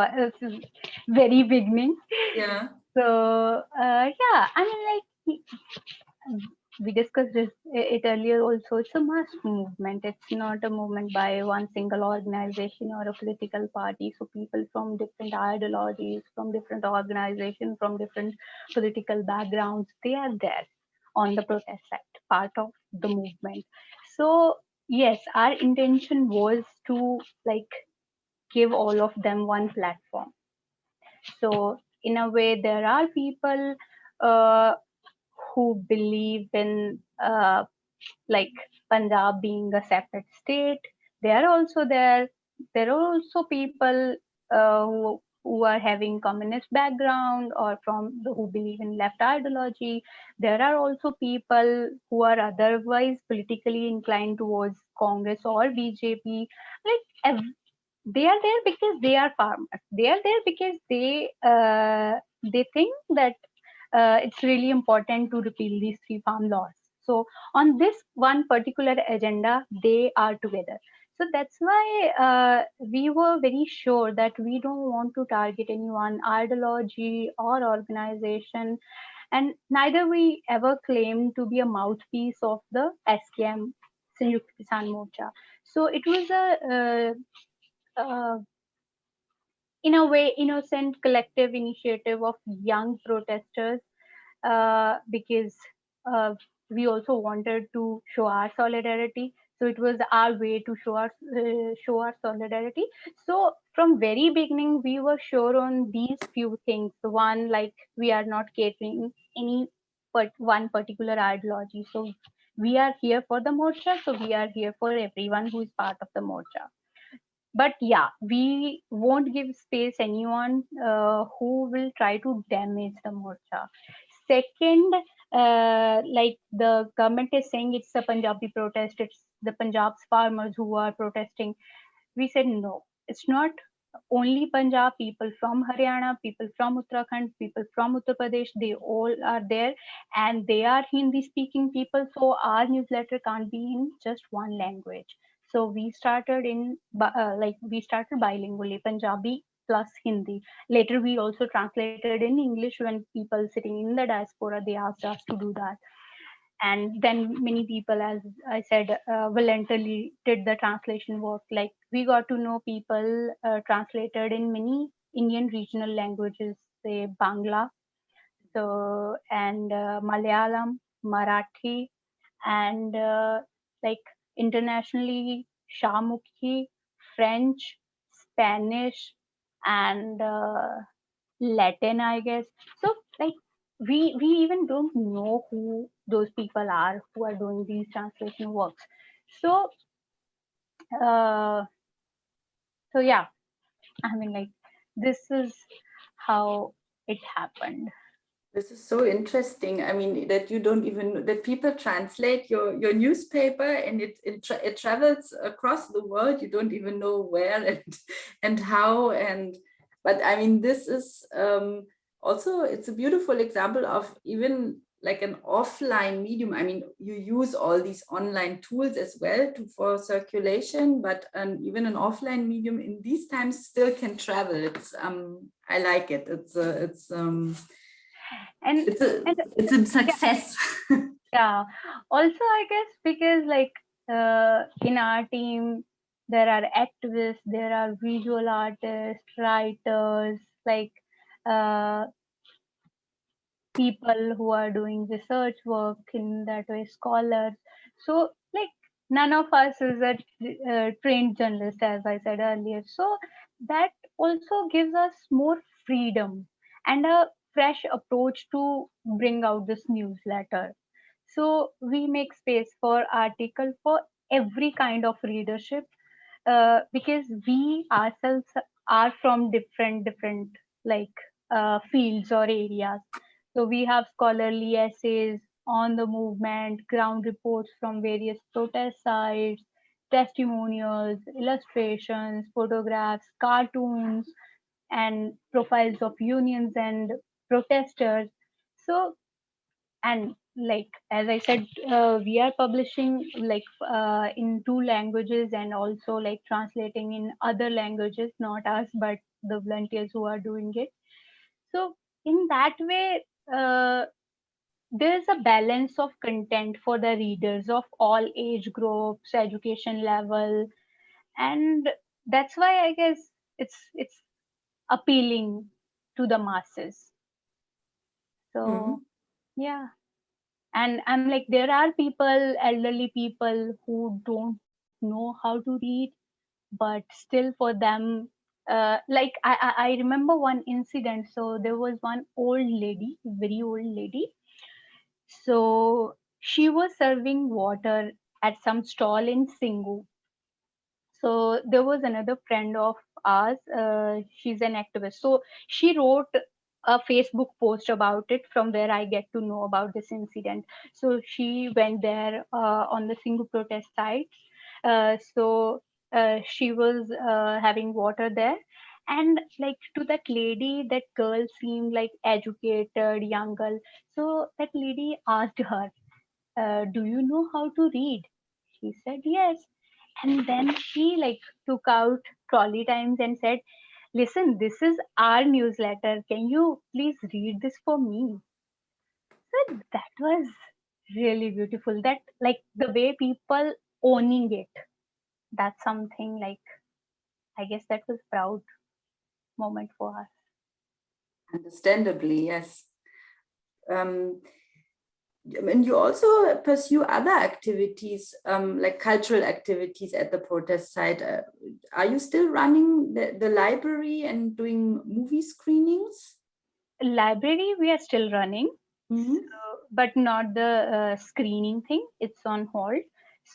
very beginning. Yeah. So yeah, I mean, like we discussed it earlier also. It's a mass movement. It's not a movement by one single organization or a political party. So people from different ideologies, from different organizations, from different political backgrounds, they are there on the protest side, part of the movement. So yes, our intention was to like give all of them one platform. So in a way, there are people uh, who believe in like Punjab being a separate state. They are also there. There are also people who are having communist background or who believe in left ideology. There are also people who are otherwise politically inclined towards Congress or BJP. Like they are there because they are farmers. They are there because they think that it's really important to repeal these three farm laws. So on this one particular agenda, they are together. So that's why we were very sure that we don't want to target any one ideology or organization, and neither we ever claimed to be a mouthpiece of the SKM, Sanयुkt Kisan Morcha. So it was uh, in a way innocent collective initiative of young protesters, because uh, we also wanted to show our solidarity. So it was our way to show our solidarity. So from very beginning we were sure on these few things. One, like we are not catering any one particular ideology. So we are here for the morcha, so we are here for everyone who is part of the morcha. But yeah, we won't give space anyone who will try to damage the morcha. Second, like the government is saying it's a Punjabi protest, it's the Punjab's farmers who are protesting. We said no, it's not only Punjab. People from Haryana, people from Uttarakhand, people from Uttar Pradesh, they all are there, and they are Hindi speaking people. So our newsletter can't be in just one language. So we started we started bilingually, Punjabi plus Hindi. Later we also translated in English when people sitting in the diaspora, they asked us to do that. And then many people, as I said, voluntarily did the translation work. Like we got to know people translated in many Indian regional languages, say Bangla, so and Malayalam, Marathi, and like internationally Shamukhi, French, Spanish, and Latin, I guess. So like we even don't know who those people are who are doing these translation works. So uh, so yeah, I mean, like this is how it happened. This is so interesting. I mean, that you don't even, that people translate your newspaper and it travels across the world. You don't even know where and how. But I mean, this is also, it's a beautiful example of even like an offline medium. I mean, you use all these online tools as well for circulation, but even an offline medium in these times still can travel. It's I like it. And It's a success. yeah, also I guess because like in our team there are activists, there are visual artists, writers, like uh, people who are doing research work in that way, scholars. So like none of us is a trained journalist, as I said earlier. So that also gives us more freedom and a fresh approach to bring out this newsletter. So we make space for article for every kind of readership, because we ourselves are from different like fields or areas. So we have scholarly essays on the movement, ground reports from various protest sites, testimonials, illustrations, photographs, cartoons, and profiles of unions and protesters. So, and like as I said, we are publishing like in two languages and also like translating in other languages, not us but the volunteers who are doing it. So in that way, there's a balance of content for the readers of all age groups, education level, and that's why I guess it's appealing to the masses. So Mhm. yeah, and I'm like, there are people, elderly people, who don't know how to read, but still for them, like I remember one incident. So there was one old lady, very old lady. So she was serving water at some stall in Singu. So there was another friend of ours. She's an activist. So she wrote a Facebook post about it, from where I get to know about this incident. So she went there on the Singu protest site. So she was having water there. And like, to that lady, that girl seemed like educated, young girl. So that lady asked her, do you know how to read? She said yes. And then she like took out Trolley Times and said, listen, this is our newsletter. Can you please read this for me? So that was really beautiful. That, like, the way people owning it, that's something like, I guess that was proud moment for us. Understandably, yes. Um, and you also pursue other activities, like cultural activities at the protest site. Are you still running the library and doing movie screenings? Library, we are still running, Mhm. but not the screening thing. It's on hold.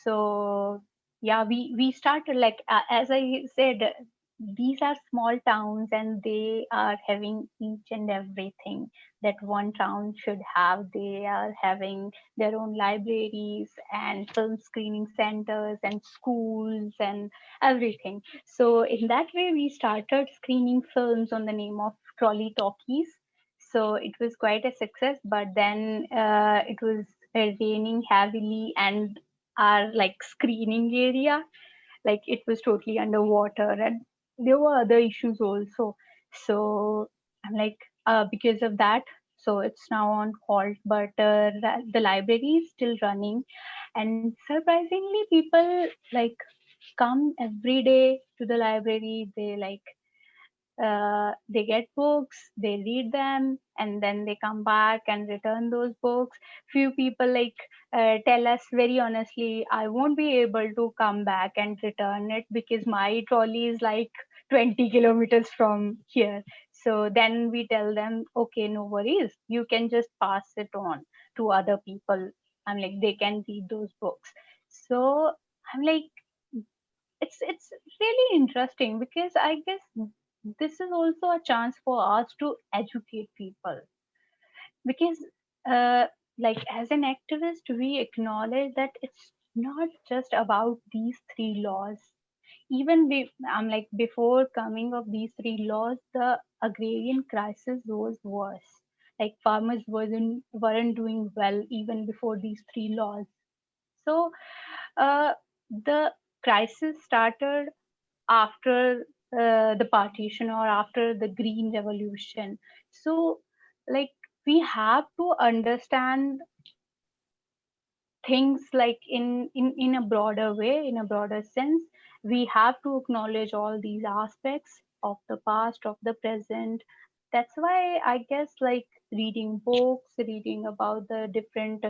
So yeah, we started, like, as I said, these are small towns and they are having each and everything that one town should have. They are having their own libraries and film screening centers and schools and everything. So in that way, we started screening films on the name of Trolley Talkies. So it was quite a success, but then it was raining heavily, and our like screening area, like, it was totally underwater, and there were other issues also. So I'm like, because of that, so it's now on hold, but the library is still running. And surprisingly, people like come every day to the library. They like, they get books, they read them, and then they come back and return those books. Few people like tell us very honestly, I won't be able to come back and return it because my trolley is like 20 kilometers from here. So then we tell them, okay, no worries, you can just pass it on to other people. I'm like, they can read those books. So I'm like, it's really interesting, because I guess this is also a chance for us to educate people. Because uh, like, as an activist, we acknowledge that it's not just about these three laws. Even I'm like, before coming of these three laws, the agrarian crisis was worse. Like, farmers weren't doing well even before these three laws. So uh, the crisis started after the partition, or after the green revolution. So like, we have to understand things like in a broader way, in a broader sense. We have to acknowledge all these aspects of the past, of the present. That's why I guess, like, reading books, reading about the different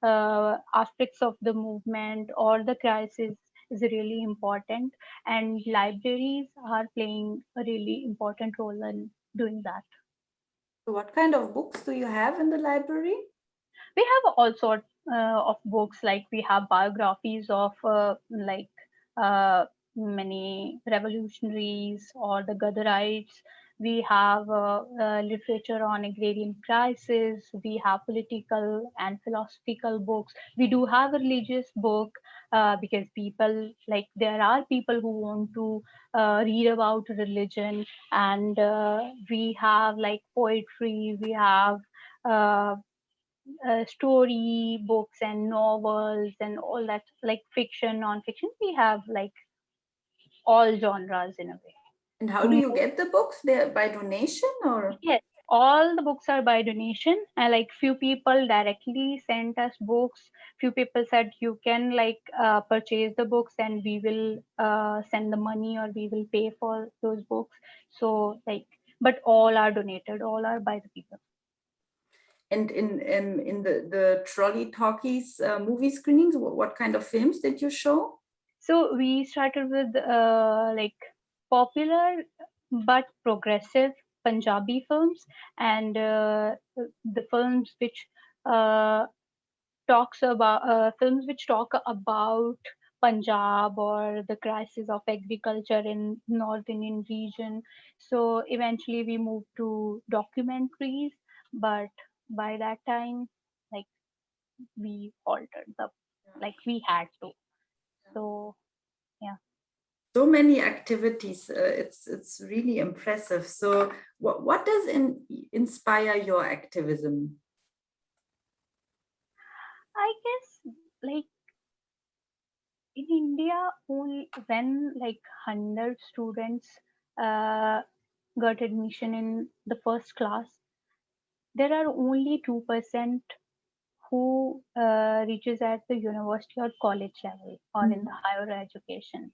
aspects of the movement or the crisis is really important, and libraries are playing a really important role in doing that. So what kind of books do you have in the library? We have all sorts of books. Like, we have biographies of like many revolutionaries or the Gaddarites. We have literature on agrarian crisis. We have political and philosophical books. We do have a religious book, because people, like, there are people who want to read about religion. And we have like poetry. We have uh, story books and novels and all that, like fiction, non-fiction. We have like all genres in a way. And how do you get the books? There by donation or? Yes, all the books are by donation, and like few people directly sent us books. Few people said you can like purchase the books and we will send the money or we will pay for those books. So like, but all are donated, all are by the people. And in the trolley talkies movie screenings, what kind of films did you show? So we started with like popular but progressive Punjabi films, and the films which talk about Punjab or the crisis of agriculture in North Indian region. So eventually we moved to documentaries, but by that time, like we altered the, like we had to. So yeah. So many activities. It's really impressive. So what does inspire your activism? I guess like in India, only when like 100 students uh, got admission in the first class, there are only 2% who reaches at the university or college level or in the higher education.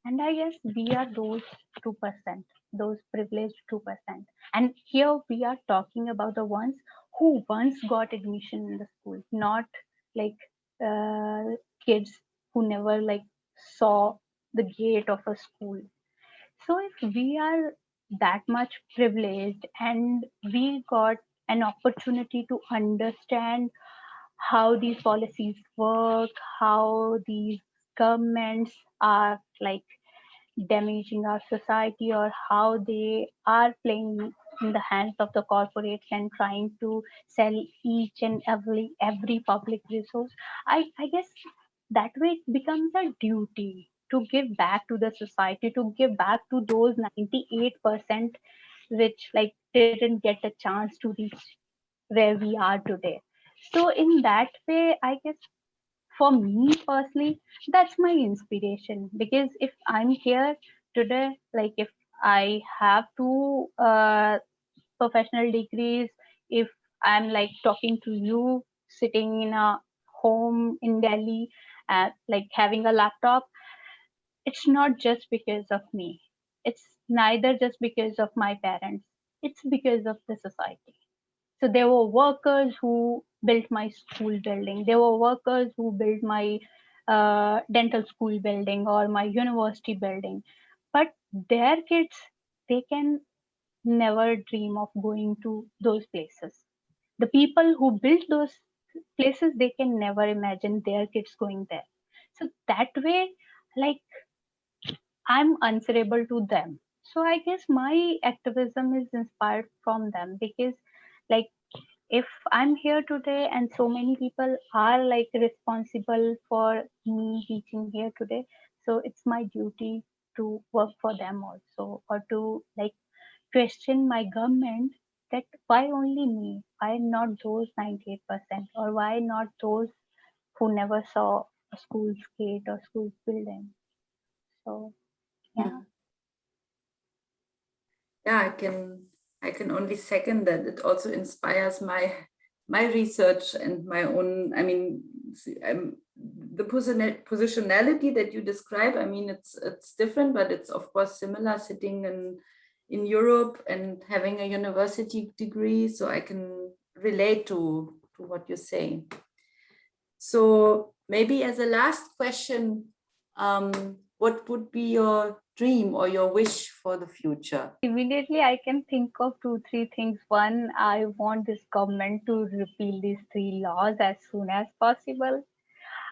And I guess we are those 2%, those privileged 2%. And here we are talking about the ones who once got admission in the school, not like kids who never like saw the gate of a school. So if we are that much privileged and we got an opportunity to understand how these policies work, how these governments are like damaging our society, or how they are playing in the hands of the corporates and trying to sell each and every public resource. I guess that way it becomes a duty to give back to the society, to give back to those 98% which like didn't get a chance to reach where we are today. So in that way, I guess for me personally, that's my inspiration. Because if I'm here today, like if I have two professional degrees, if I'm like talking to you sitting in a home in Delhi, like having a laptop, it's not just because of me. It's neither just because of my parents. It's because of the society. So there were workers who built my school building. There were workers who built my dental school building or my university building. But their kids, they can never dream of going to those places. The people who built those places, they can never imagine their kids going there. So that way, like I'm answerable to them. So I guess my activism is inspired from them, because like if I'm here today and so many people are like responsible for me reaching here today, so it's my duty to work for them also, or to like question my government that why only me, why not those 98%, or why not those who never saw a school's gate or school's building. So yeah. Yeah, I can only second that. It also inspires my research and my own. I mean, the positionality that you describe. I mean, it's different, but it's of course similar. Sitting in Europe and having a university degree, so I can relate to what you're saying. So maybe as a last question, what would be your dream or your wish for the future? Immediately, I can think of two, three things. One, I want this government to repeal these three laws as soon as possible.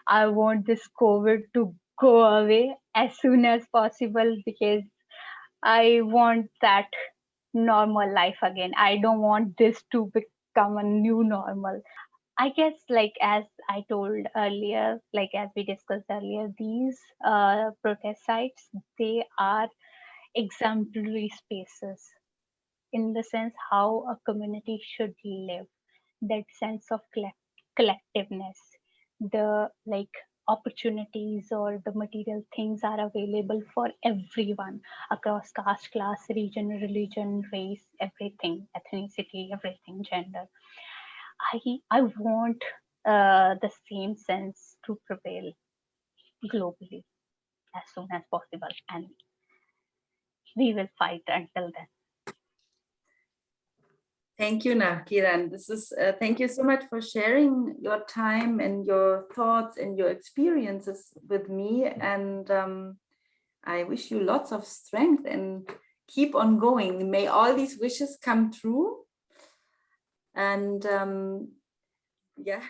I want this COVID to go away as soon as possible, because I want that normal life again. I don't want this to become a new normal. I guess, like as I told earlier, like as we discussed earlier, these protest sites, they are exemplary spaces in the sense how a community should live, that sense of collectiveness, the like opportunities or the material things are available for everyone across caste, class, region, religion, race, everything, ethnicity, everything, gender. I want the same sense to prevail globally as soon as possible, and we will fight until then. Thank you, Kiran. Thank you so much for sharing your time and your thoughts and your experiences with me. And I wish you lots of strength and keep on going. May all these wishes come true. And yeah,